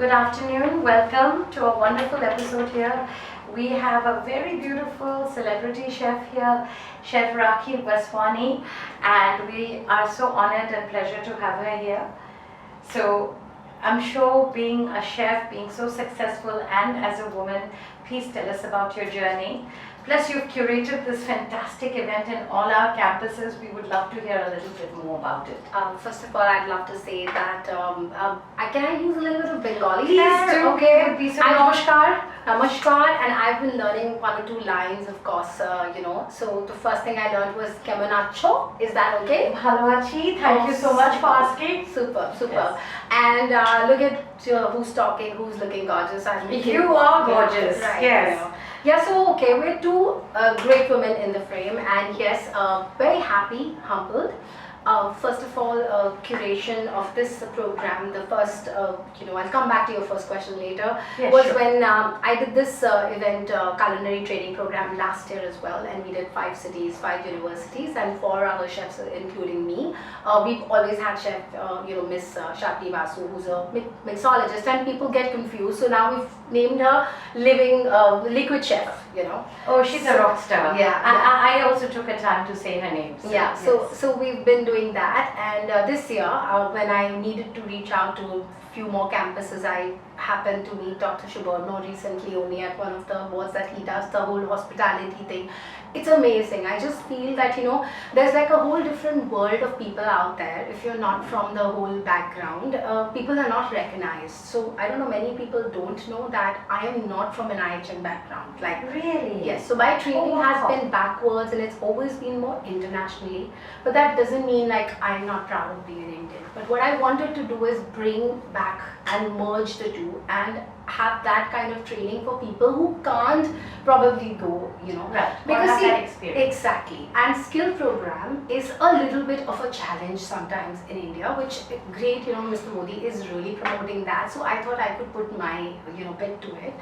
Good afternoon. Welcome to a wonderful episode here. We have a very beautiful celebrity chef here, Chef Rakhee Vaswani, and we are so honored and pleasure to have her here. So I'm sure being a chef, being so successful and as a woman, please tell us about your journey. Plus you've curated this fantastic event in all our campuses. We would love to hear a little bit more about it. First of all, I'd love to say that can I use a little bit of Bengali? Please do. Okay. So Namaskar, and I've been learning one or two lines, of course. So the first thing I learned was Keman acho. Is that okay? Bhalo achi. Thank you so much for asking. Super. Yes. And look at who's talking, who's looking gorgeous. You are gorgeous. Right. Yes. Yeah, so okay, we're two great women in the frame, and yes, very happy, humbled. First of all, curation of this program, the first, I'll come back to your first question later, was sure. When I did this event culinary training program last year as well, and we did 5 cities, 5 universities, and 4 other chefs, including me. We've always had chef, Miss Rakhee Vaswani, who's a mixologist, and people get confused. So now we've named her living liquid chef. Oh, she's a rock star. Yeah. I also took a time to say her name. So, yeah. So we've been doing that, and this year when I needed to reach out to a few more campuses, I happened to meet Dr. Suborno recently only at one of the awards that he does, the whole hospitality thing. It's amazing. I just feel that there's like a whole different world of people out there. If you're not from the whole background, people are not recognized. So I don't know, many people don't know that I am not from an IIHM background. Like really? Yes. So my training has been backwards, and it's always been more internationally. But that doesn't mean like I'm not proud of being an Indian. But what I wanted to do is bring back and merge the two and have that kind of training for people who can't probably go, Right. Because that experience. Exactly. And skill program is a little bit of a challenge sometimes in India, which great, Mr. Modi is really promoting that. So I thought I could put my, bit to it.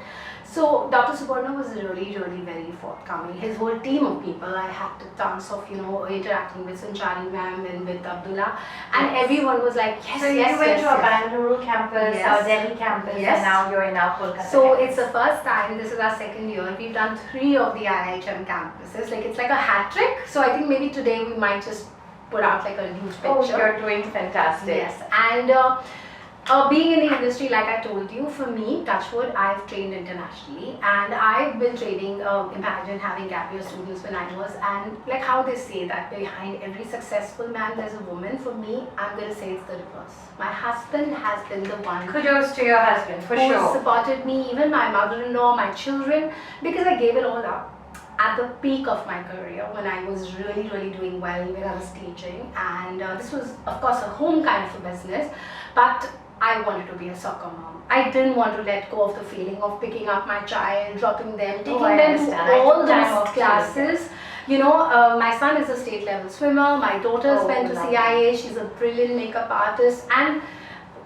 So Dr. Suborno was really, really very forthcoming. His whole team of people, I had the chance of, interacting with Sanchari ma'am and with Abdullah, and everyone was like, yes, so yes, you went yes, to our Bangalore campus, Yes. our Delhi campus, Yes. and now you're in our Kolkata So campus. it's the first time, this is our second year, we've done 3 of the IIHM campuses. Like it's like a hat trick. So I think maybe today we might just put out like a huge picture. Oh, you're doing fantastic. Yes, and being in the industry, like I told you, for me, touchwood, I've trained internationally, and I've been training, imagine having gap year students when I was, and like how they say that behind every successful man there's a woman. For me, I'm going to say it's the reverse. My husband has been the one. Kudos to your husband, for who sure. supported me, even my mother-in-law, my children, because I gave it all up at the peak of my career when I was really, really doing well, when I was teaching, and this was, of course, a home kind of a business, but I wanted to be a soccer mom. I didn't want to let go of the feeling of picking up my child, dropping them, taking them to all those classes. My son is a state level swimmer, my daughter's went to CIA, she's a brilliant makeup artist, and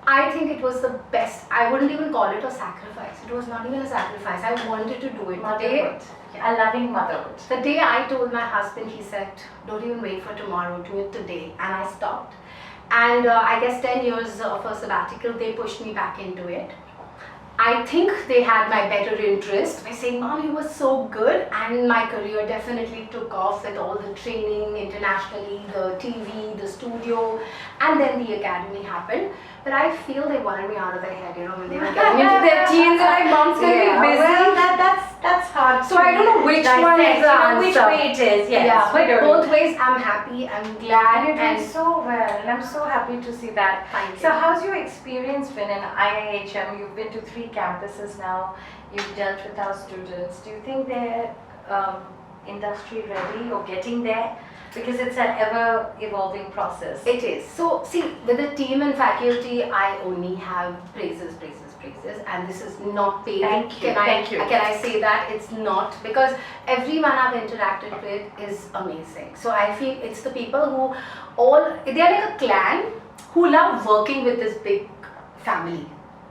I think it was the best. I wouldn't even call it a sacrifice. It was not even a sacrifice. I wanted to do it. Motherhood. A loving motherhood. The day I told my husband, he said, don't even wait for tomorrow, do it today. And I stopped. And I guess 10 years of a sabbatical, they pushed me back into it. I think they had my better interest by saying, Mom, you were so good, and my career definitely took off with all the training internationally, the TV, the studio, and then the academy happened. But I feel they wanted me out of their head, when they were getting into their teens, and like, Mom's going to be busy. Well, that's hard. So I don't know which one is the answer. Which way it is, yes. Yeah, but both ways, I'm happy, I'm glad. You're doing so well, and I'm so happy to see that. Thank you. So how's your experience been in IIHM? You've been to 3 campuses now. You've dealt with our students. Do you think they're industry ready or getting there? Because it's an ever evolving process. It is. So see, with the team and faculty, I only have praises, and this is not paid. Thank you. Can I say that it's not, because everyone I've interacted with is amazing. So I feel it's the people who they are like a clan who love working with this big family.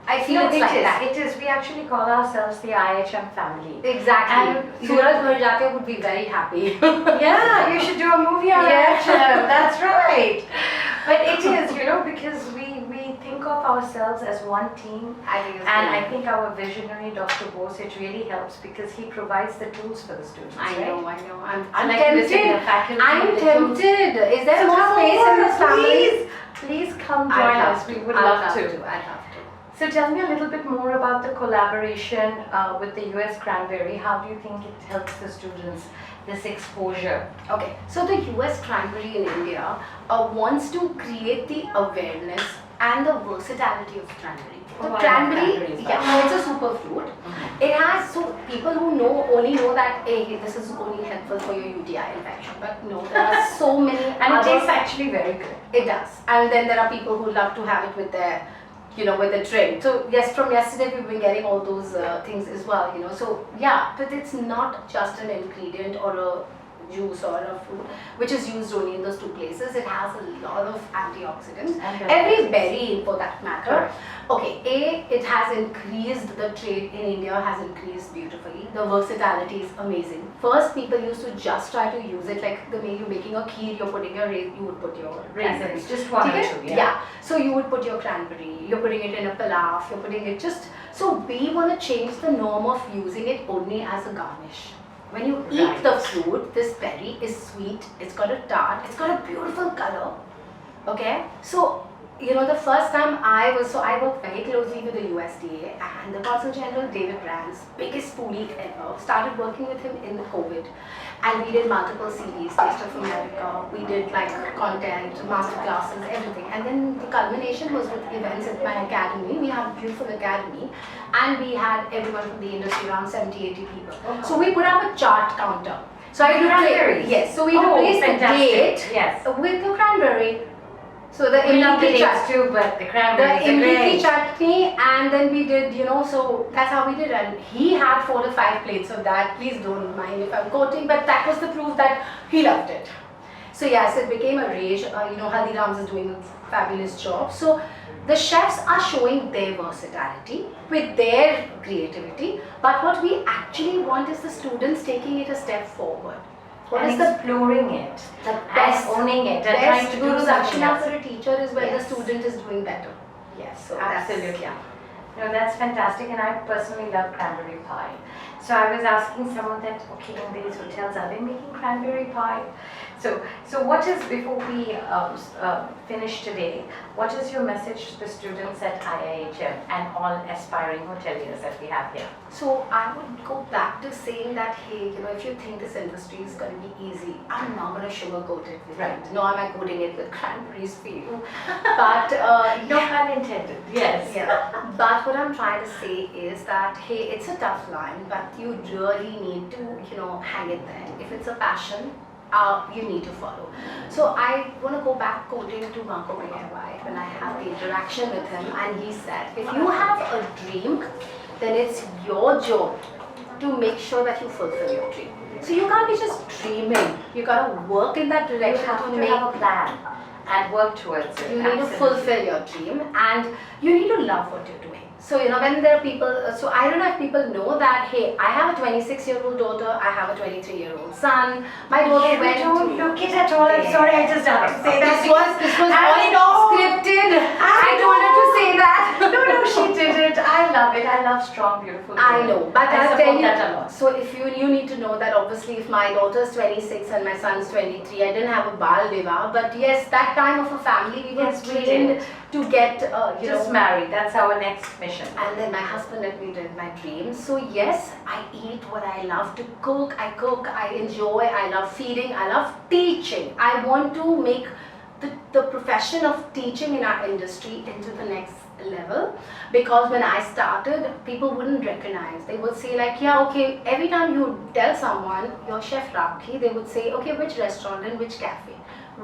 I feel it's like that. It is. We actually call ourselves the IIHM family. Exactly. And Suraj Bharjate would be very happy. Yeah, you should do a movie on Yeah. IIHM. That's right. But it is, because we think think of ourselves as one team. I think it's And brilliant. I think our visionary Dr. Bose, it really helps because he provides the tools for the students. I right? know. I'm Like you were saying, the tempted. faculty, I'm the tools. tempted. Is there So more come space in over, this family? Please come join us. We would love to. I'd love to. So tell me a little bit more about the collaboration with the US Cranberry. How do you think it helps the students, this exposure? Okay, so the US Cranberry in India wants to create the awareness and the versatility of cranberry. Oh, The I love cranberry, cranberries, yeah, it's a superfruit. It has, so people who only know that, hey, this is only helpful for your UTI infection, but no, there are so many And it other, tastes actually very good. it does. And then there are people who love to have it with their, with the drink. So yes, from yesterday we've been getting all those things as well, So yeah, but it's not just an ingredient or a juice or a fruit which is used only in those two places. It has a lot of antioxidants. Every berry, for that matter. Correct. Okay, it has increased, the trade in India has increased beautifully. The versatility is amazing. First, people used to just try to use it like the way you're making a kheer, you're putting you would put your Raisins, just one or Okay? two, Yeah. So you would put your cranberry, you're putting it in a pilaf, you're putting it just, so we want to change the norm of using it only as a garnish. When you eat Right. the fruit, this berry is sweet, it's got a tart, it's got a beautiful color. Okay, so the first time I worked very closely with the USDA, and the Consul General David Rand's biggest foodie ever, started working with him in the COVID, and we did multiple series, Taste of America, we did like content, master classes, everything, and then the culmination was with events at my academy. We have a beautiful academy, and we had everyone from the industry, around 70-80 people. So we put up a chart counter. So I Cranberries. Yes, so we replaced the fantastic. date Yes. with the cranberry. So the We love the imli dates too, but the cranberries the are imli great. chutney, and then we did, so that's how we did. And he had 4 to 5 plates of that. Please don't mind if I'm quoting, but that was the proof that he loved it. So yes, it became a rage. Haldiram's is doing a fabulous job. So the chefs are showing their versatility with their creativity, but what we actually want is the students taking it a step forward. What and is the exploring it, the and best owning it, and trying best to do guru something dakshina else. for a teacher is when Yes. the student is doing better. Yes, So that's- absolutely. yeah. No, that's fantastic, and I personally love cranberry pie. So I was asking someone that, okay, in these hotels, are they making cranberry pie? So what is, before we finish today, what is your message to the students at IIHM and all aspiring hoteliers that we have here? So I would go back to saying that, hey, if you think this industry is going to be easy, I'm not going to sugarcoat it with Right. it. Nor am I coating it with cranberries for you. But No pun intended. Yes. yeah. But what I'm trying to say is that, hey, it's a tough line, but you really need to, hang it there. If it's a passion, you need to follow. So I want to go back quoting to Marco White when I have the interaction with him, and he said, if you have a dream, then it's your job to make sure that you fulfill your dream. So you can't be just dreaming. You got to work in that You direction have to to make. have a plan and work towards it. You need to Absolutely. fulfill your dream, and you need to love what you're doing. So when there are people, so I don't know if people know that, hey, I have a 26-year-old daughter, I have a 23-year-old son. My daughter You went don't to. look it at all. I'm sorry, I just have to say that. This was I all know. scripted. I I told her to say that. No, she did it. I love it. I love strong, beautiful I women. know, but I I'll support tell you. that a lot. So if you need to know that obviously if my daughter's 26 and my son's 23, I didn't have a bal vivaah, but yes, that time of a family we were Yes, we trained did. to get Just married. That's our next mission. And then my husband let me live my dreams. So yes, I eat what I love to cook, I enjoy, I love feeding, I love teaching. I want to make the profession of teaching in our industry into the next level, because when I started, people wouldn't recognize. They would say like, yeah, okay, every time you tell someone you're Chef Rakhee, they would say, okay, which restaurant and which cafe?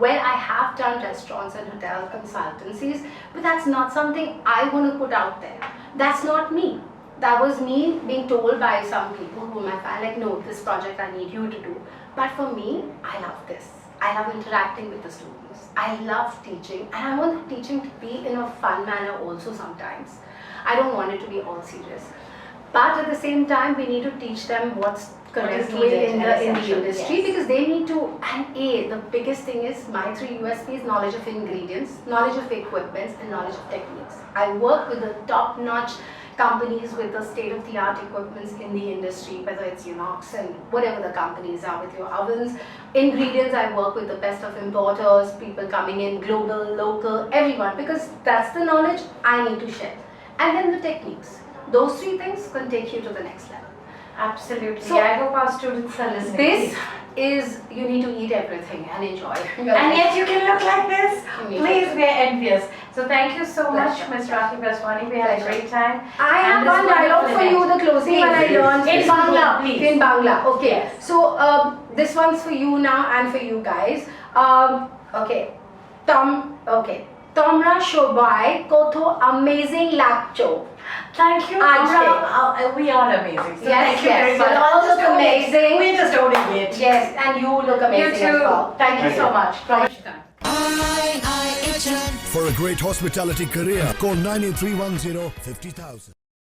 Well, I have done restaurants and hotel consultancies, but that's not something I want to put out there. That's not me. That was me being told by some people who are my fan, like, no, this project I need you to do. But for me, I love this. I love interacting with the students. I love teaching, and I want the teaching to be in a fun manner also sometimes. I don't want it to be all serious. But at the same time, we need to teach them what's correctly in the industry, yes. because they need to, and the biggest thing is my 3 USPs: knowledge of ingredients, knowledge of equipments, and knowledge of techniques. I work with the top-notch companies with the state-of-the-art equipments in the industry, whether it's Unox and whatever the companies are with your ovens. Ingredients, I work with the best of importers, people coming in, global, local, everyone, because that's the knowledge I need to share. And then the techniques. Those 3 things can take you to the next level. Absolutely. So, I hope our students are listening. This is, you need to eat everything and enjoy. And yet you can look like this. You Please, need we are envious. So thank you so much, Pleasure. Ms. Rakhee Vaswani. We had a Pleasure. great time. I have And this one dialogue for wonderful you, event. the closing Please. one I learned. In Bangla, please. In Bangla, okay. Yes. So this one's for you now and for you guys. Okay. Tomra shobai kotho amazing lakcho. Thank you. Ajay. Amra. We are amazing. So Yes, thank you yes. very much. You all Just look own it. amazing. We're just owning it. Yes, and you look You amazing too. as well. Thank you so much. For a great hospitality career, call 9310 50,000.